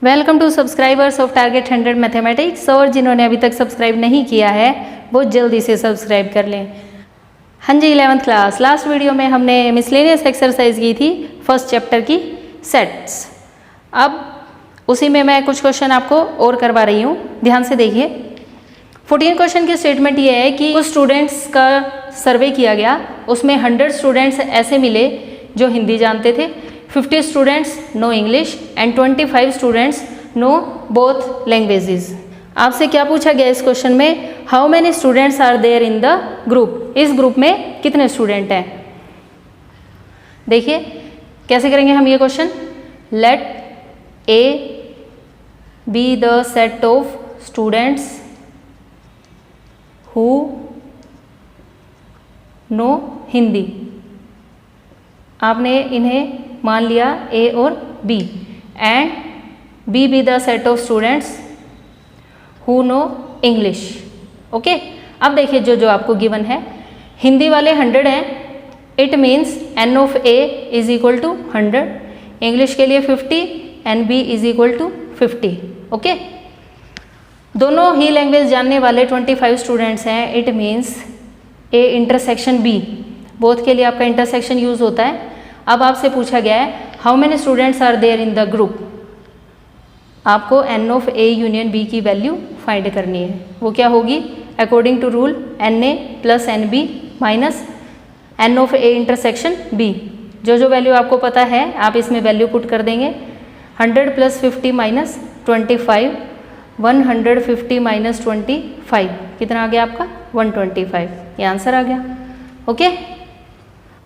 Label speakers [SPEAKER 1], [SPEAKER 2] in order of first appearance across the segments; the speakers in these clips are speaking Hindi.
[SPEAKER 1] Welcome to subscribers of Target 100 mathematics. और जिन्होंने अभी तक सब्सक्राइब नहीं किया है वो जल्दी से सब्सक्राइब कर लें। हाँ जी, 11th क्लास लास्ट वीडियो में हमने मिसलेनियस एक्सरसाइज की थी फर्स्ट चैप्टर की सेट्स। अब उसी में मैं कुछ क्वेश्चन आपको और करवा रही हूँ, ध्यान से देखिए। 14 क्वेश्चन की स्टेटमेंट ये है कि कुछ स्टूडेंट्स का सर्वे किया गया, उसमें 100 स्टूडेंट्स ऐसे मिले जो हिंदी जानते थे, 50 students know English and 25 students know both languages. आपसे क्या पूछा गया इस क्वेश्चन में? How many students are there in the group. इस ग्रुप में कितने स्टूडेंट हैं? देखिए कैसे करेंगे हम ये question. Let A be the set of students who know Hindi. आपने इन्हें मान लिया ए और B, and B be the set of students who know English. Okay, अब देखिए जो जो आपको गिवन है, हिंदी वाले 100 हैं, it means n of A is equal to 100, English के लिए 50 n B is equal to 50। Okay, दोनों ही लैंग्वेज जानने वाले 25 स्टूडेंट्स हैं, it means A intersection B, both के लिए आपका इंटरसेक्शन यूज होता है। अब आपसे पूछा गया है how many students are there in the group. आपको n of A union B की वैल्यू फाइंड करनी है। वो क्या होगी? According to rule n A plus n B minus n of A intersection B. जो जो वैल्यू आपको पता है आप इसमें वैल्यू पुट कर देंगे। 100 प्लस 50 माइनस 25, 150 माइनस 25 कितना आ गया आपका? 125। ये आंसर आ गया। ओके,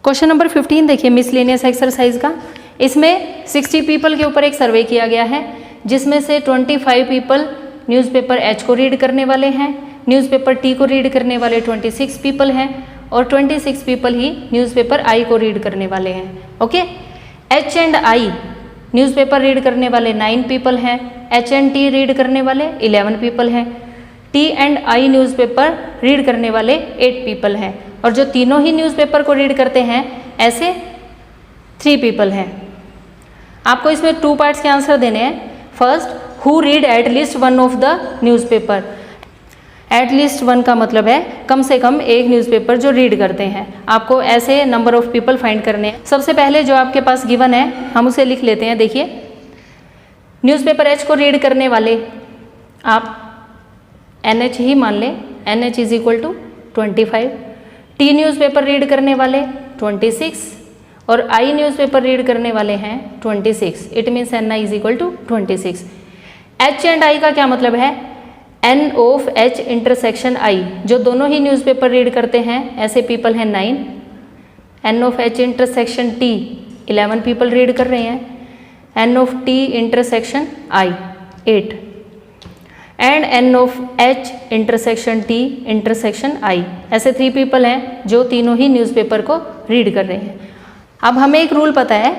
[SPEAKER 1] क्वेश्चन नंबर 15 देखिए मिसलेनियस एक्सरसाइज का। इसमें 60 पीपल के ऊपर एक सर्वे किया गया है, जिसमें से 25 पीपल न्यूज़पेपर एच को रीड करने वाले हैं, न्यूज़पेपर टी को रीड करने वाले 26 पीपल हैं, और 26 पीपल ही न्यूज़पेपर आई को रीड करने वाले हैं। Okay, H and I newspaper read करने वाले 9 पीपल हैं, एच एंड टी रीड करने वाले 11 पीपल हैं, T and I newspaper read करने वाले 8 पीपल हैं, और जो तीनों ही न्यूज़पेपर को रीड करते हैं ऐसे 3 पीपल हैं। आपको इसमें 2 पार्ट्स के आंसर देने हैं। First, who read at least one of the newspaper. At least one का मतलब है कम से कम एक न्यूज़पेपर जो रीड करते हैं। आपको ऐसे नंबर ऑफ पीपल फाइंड करने हैं। सबसे पहले जो आपके पास गिवन है हम उसे लिख लेते हैं। देखिए न्यूज़पेपर एच को रीड करने वाले आप एन एच ही मान लें, n H is equal to 25। T newspaper read करने वाले 26, और आई न्यूज़पेपर रीड करने वाले हैं 26। It means n I is equal to 26। H and I का क्या मतलब है? N of H intersection I, जो दोनों ही न्यूज़पेपर रीड करते हैं ऐसे पीपल हैं 9। N of H intersection T 11 people read कर रहे हैं, n of T intersection I 8, and n of H intersection T intersection I, ऐसे 3 पीपल हैं जो तीनों ही न्यूज़पेपर को रीड कर रहे हैं। अब हमें एक रूल पता है,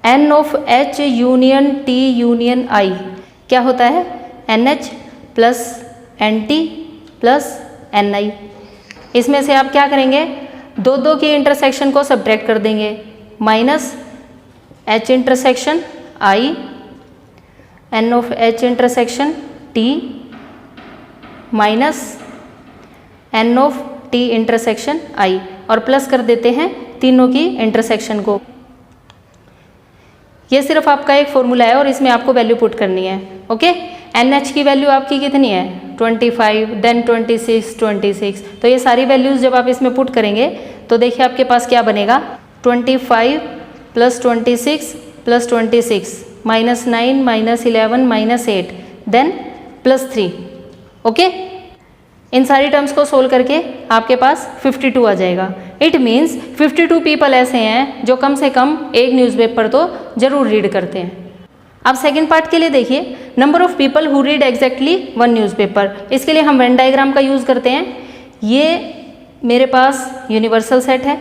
[SPEAKER 1] n of H union T union I क्या होता है? N H plus n T plus n I. इसमें से आप क्या करेंगे? दो की इंटरसेक्शन को सब्ट्रैक्ट कर देंगे, minus H intersection I, n of H intersection T minus n of T intersection I, और प्लस कर देते हैं तीनों की इंटरसेक्शन को। ये सिर्फ आपका एक फॉर्मूला है और इसमें आपको वैल्यू पुट करनी है। ओके, एन एच की वैल्यू आपकी कितनी है? 25, देन 26। तो ये सारी वैल्यूज जब आप इसमें पुट करेंगे तो देखिए आपके पास क्या बनेगा? 25 plus 26 plus 26 minus 9 minus 11 minus 8 then plus 3। Okay, इन सारी टर्म्स को सोल्व करके आपके पास 52 आ जाएगा। इट मीन्स 52 पीपल ऐसे हैं जो कम से कम एक न्यूज़पेपर तो जरूर रीड करते हैं। अब सेकंड पार्ट के लिए देखिए, number of people who read exactly one newspaper. इसके लिए हम वेन डायग्राम का यूज़ करते हैं। ये मेरे पास यूनिवर्सल सेट है,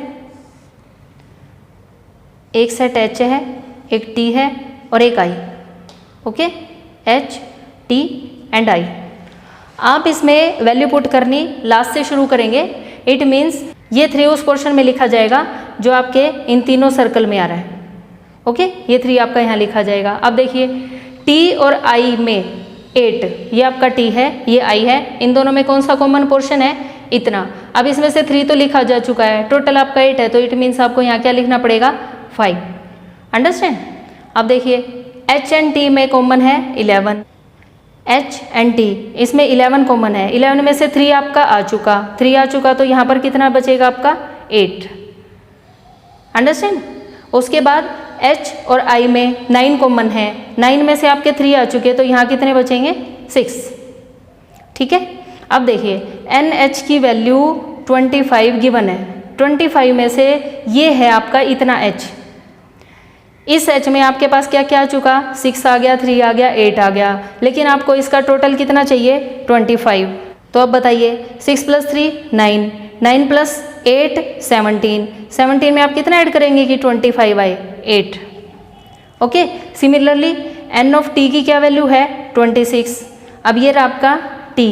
[SPEAKER 1] एक सेट एच है, एक टी है और एक I. Okay, H T and I. आप इसमें वैल्यू पुट करनी लास्ट से शुरू करेंगे। इट मीन्स ये 3 उस पोर्शन में लिखा जाएगा जो आपके इन तीनों सर्कल में आ रहा है। ओके, ये 3 आपका यहाँ लिखा जाएगा। अब देखिए टी और आई में 8, ये आपका टी है, ये आई है, इन दोनों में कौन सा कॉमन पोर्शन है, इतना। अब इसमें से 3 तो लिखा जा चुका है, टोटल आपका 8 है, तो इट मीन्स आपको यहाँ क्या लिखना पड़ेगा, 5। अंडरस्टैंड। अब देखिए एच एंड टी में कॉमन है 11, एच एंड टी इसमें 11 कॉमन है, 11 में से 3 आपका आ चुका, 3 आ चुका तो यहाँ पर कितना बचेगा आपका 8। अंडरस्टैंड। उसके बाद H और I में 9 कॉमन है, 9 में से आपके 3 आ चुके तो यहाँ कितने बचेंगे 6। ठीक है। अब देखिए NH की वैल्यू 25 गिवन है, 25 में से ये है आपका इतना H, इस H में आपके पास क्या क्या आ चुका, 6 आ गया, 3 आ गया, 8 आ गया, लेकिन आपको इसका टोटल कितना चाहिए 25। तो अब बताइए 6 + 3 9, 9 + 8 17, 17 में आप कितना ऐड करेंगे कि 25 आए, 8। Okay. Similarly N of T की क्या वैल्यू है 26। अब ये रहा आपका T,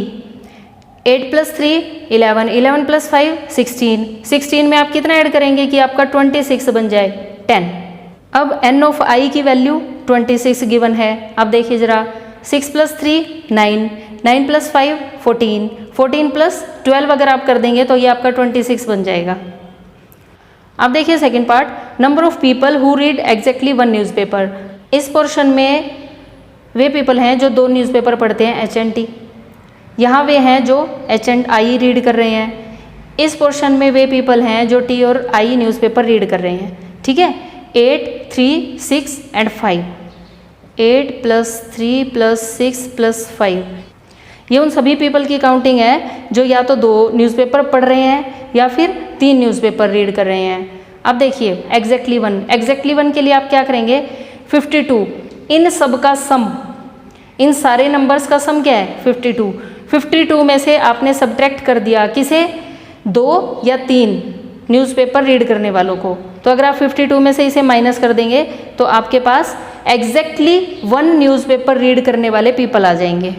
[SPEAKER 1] 8 + 3 11, 11 + 5 16, 16 में आप कितना ऐड करेंगे कि आपका 26 बन जाए 10। अब N ऑफ I की वैल्यू 26 गिवन है। अब देखिए ज़रा 6 + 3 9, 9 + 5 14, 14 + 12 अगर आप कर देंगे तो ये आपका 26 बन जाएगा। अब देखिए second part, number of people who read exactly 1 newspaper. इस पोर्शन में वे पीपल हैं जो 2 न्यूज़पेपर पढ़ते हैं H एंड T, यहाँ वे हैं जो H एंड I रीड कर रहे हैं। इस पोर्शन में वे पीपल हैं जो T और I न्यूज़पेपर रीड कर रहे हैं। ठीक है। 8 3 6 एंड 5, 8 + 3 + 6 + 5, ये उन सभी पीपल की काउंटिंग है जो या तो 2 न्यूज़पेपर पढ़ रहे हैं या फिर 3 न्यूज़पेपर रीड कर रहे हैं। अब देखिए एग्जैक्टली 1, एग्जैक्टली 1 के लिए आप क्या करेंगे 52, इन सब का सम, इन सारे नंबर्स का सम क्या है 52। 52 में से आपने सब्ट्रैक्ट कर दिया किसे, 2 या 3 न्यूज़पेपर रीड करने वालों को, तो अगर आप 52 में से इसे माइनस कर देंगे तो आपके पास एग्जैक्टली 1 न्यूज़पेपर रीड करने वाले पीपल आ जाएंगे।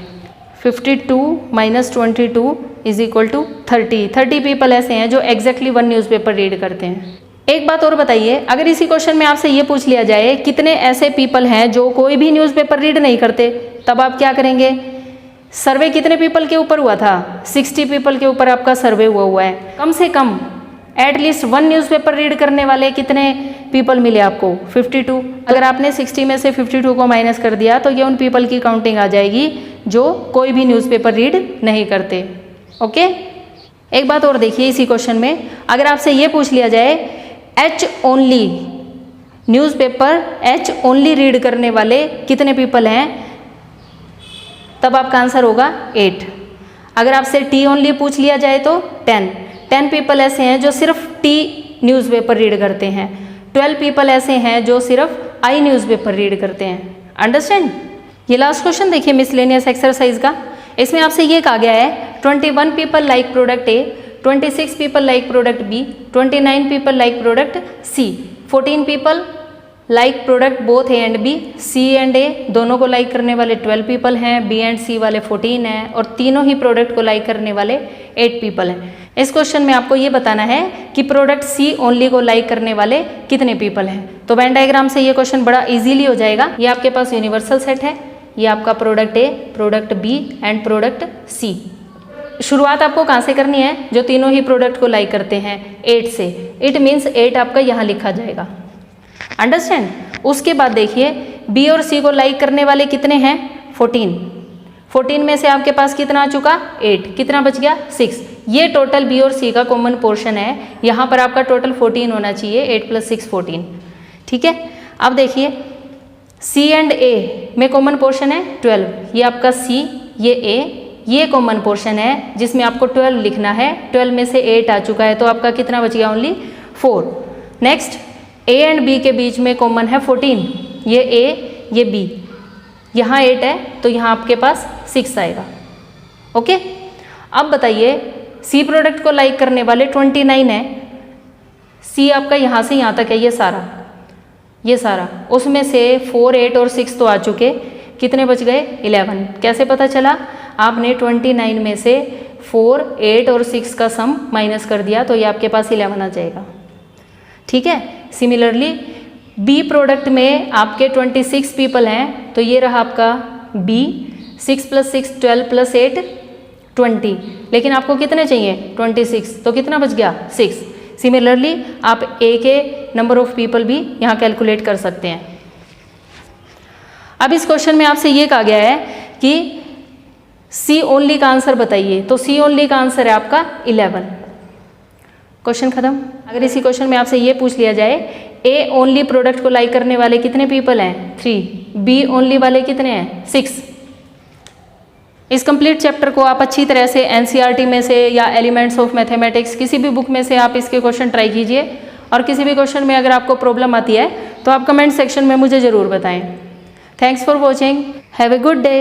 [SPEAKER 1] 52 - 22 = 30, 30 पीपल ऐसे हैं जो एग्जैक्टली 1 न्यूज़पेपर रीड करते हैं। एक बात और बताइए, अगर इसी क्वेश्चन में आपसे ये पूछ लिया जाए कितने ऐसे पीपल हैं जो कोई भी न्यूज़पेपर रीड नहीं करते, तब आप क्या करेंगे, सर्वे कितने पीपल के ऊपर हुआ था, 60 पीपल के ऊपर आपका सर्वे हुआ है। कम से कम एटलीस्ट 1 न्यूज़पेपर रीड करने वाले कितने पीपल मिले आपको 52। अगर आपने 60 में से 52 को माइनस कर दिया तो ये उन पीपल की काउंटिंग आ जाएगी जो कोई भी न्यूज़पेपर रीड नहीं करते। ओके। एक बात और देखिए इसी क्वेश्चन में, अगर आपसे ये पूछ लिया जाए H only newspaper, H only read करने वाले कितने पीपल हैं, तब आपका आंसर होगा 8। अगर आपसे T ओनली पूछ लिया जाए तो 10 पीपल ऐसे हैं जो सिर्फ T न्यूज़पेपर रीड करते हैं, 12 पीपल ऐसे हैं जो सिर्फ I न्यूज़पेपर रीड करते हैं। अंडरस्टैंड। ये लास्ट क्वेश्चन देखिए मिसलेनियस एक्सरसाइज का, इसमें आपसे ये कहा गया है 21 people like product A, 26 people like product B, 29 people like product C, 14 people like product both A and B, C and A दोनों को लाइक करने वाले 12 पीपल हैं, B एंड C वाले 14 हैं, और तीनों ही प्रोडक्ट को लाइक करने वाले 8 पीपल हैं। इस क्वेश्चन में आपको ये बताना है कि प्रोडक्ट C ओनली को लाइक करने वाले कितने पीपल हैं। तो वेन डायग्राम से ये क्वेश्चन बड़ा इजीली हो जाएगा। ये आपके पास यूनिवर्सल सेट है, ये आपका product A, product B and product C। शुरुआत आपको कहाँ से करनी है, जो तीनों ही प्रोडक्ट को लाइक करते हैं 8 से, इट मीन्स 8 आपका यहाँ लिखा जाएगा। अंडरस्टैंड। उसके बाद देखिए B और C को लाइक करने वाले कितने हैं 14 में से आपके पास कितना आ चुका 8, कितना बच गया 6। ये टोटल B और C का कॉमन पोर्शन है, यहाँ पर आपका टोटल 14 होना चाहिए, 8 + 6 14। ठीक है। अब देखिए C एंड A में कॉमन पोर्शन है 12, ये आपका C, ये A, ये कॉमन पोर्शन है जिसमें आपको 12 लिखना है, 12 में से 8 आ चुका है तो आपका कितना बच गया only 4। Next A and B के बीच में कॉमन है 14, ये A ये B, यहाँ 8 है तो यहाँ आपके पास 6 आएगा। ओके। अब बताइए C प्रोडक्ट को लाइक करने वाले 29 है, C आपका यहाँ से यहाँ तक है, ये सारा, उसमें से 4 8 और 6 तो आ चुके, कितने बच गए 11। कैसे पता चला, आपने 29 में से 4 8 और 6 का सम माइनस कर दिया तो ये आपके पास 11 आ जाएगा। ठीक है। सिमिलरली बी प्रोडक्ट में आपके 26 पीपल हैं, तो ये रहा आपका बी, 6 + 6 12 + 8 20, लेकिन आपको कितने चाहिए 26, तो कितना बच गया 6। सिमिलरली आप ए के नंबर ऑफ पीपल भी यहाँ कैलकुलेट कर सकते हैं। अब इस क्वेश्चन में आपसे ये कहा गया है कि सी ओनली का आंसर बताइए, तो सी ओनली का आंसर है आपका 11। क्वेश्चन खत्म। अगर इसी क्वेश्चन में आपसे ये पूछ लिया जाए ए ओनली प्रोडक्ट को लाइक करने वाले कितने पीपल हैं 3, बी ओनली वाले कितने हैं 6। इस कंप्लीट चैप्टर को आप अच्छी तरह से एनसीईआरटी में से या एलिमेंट्स ऑफ मैथमेटिक्स किसी भी बुक में से आप इसके क्वेश्चन ट्राई कीजिए, और किसी भी क्वेश्चन में अगर आपको प्रॉब्लम आती है तो आप कमेंट सेक्शन में मुझे ज़रूर बताएं। Thanks for watching, have a good day.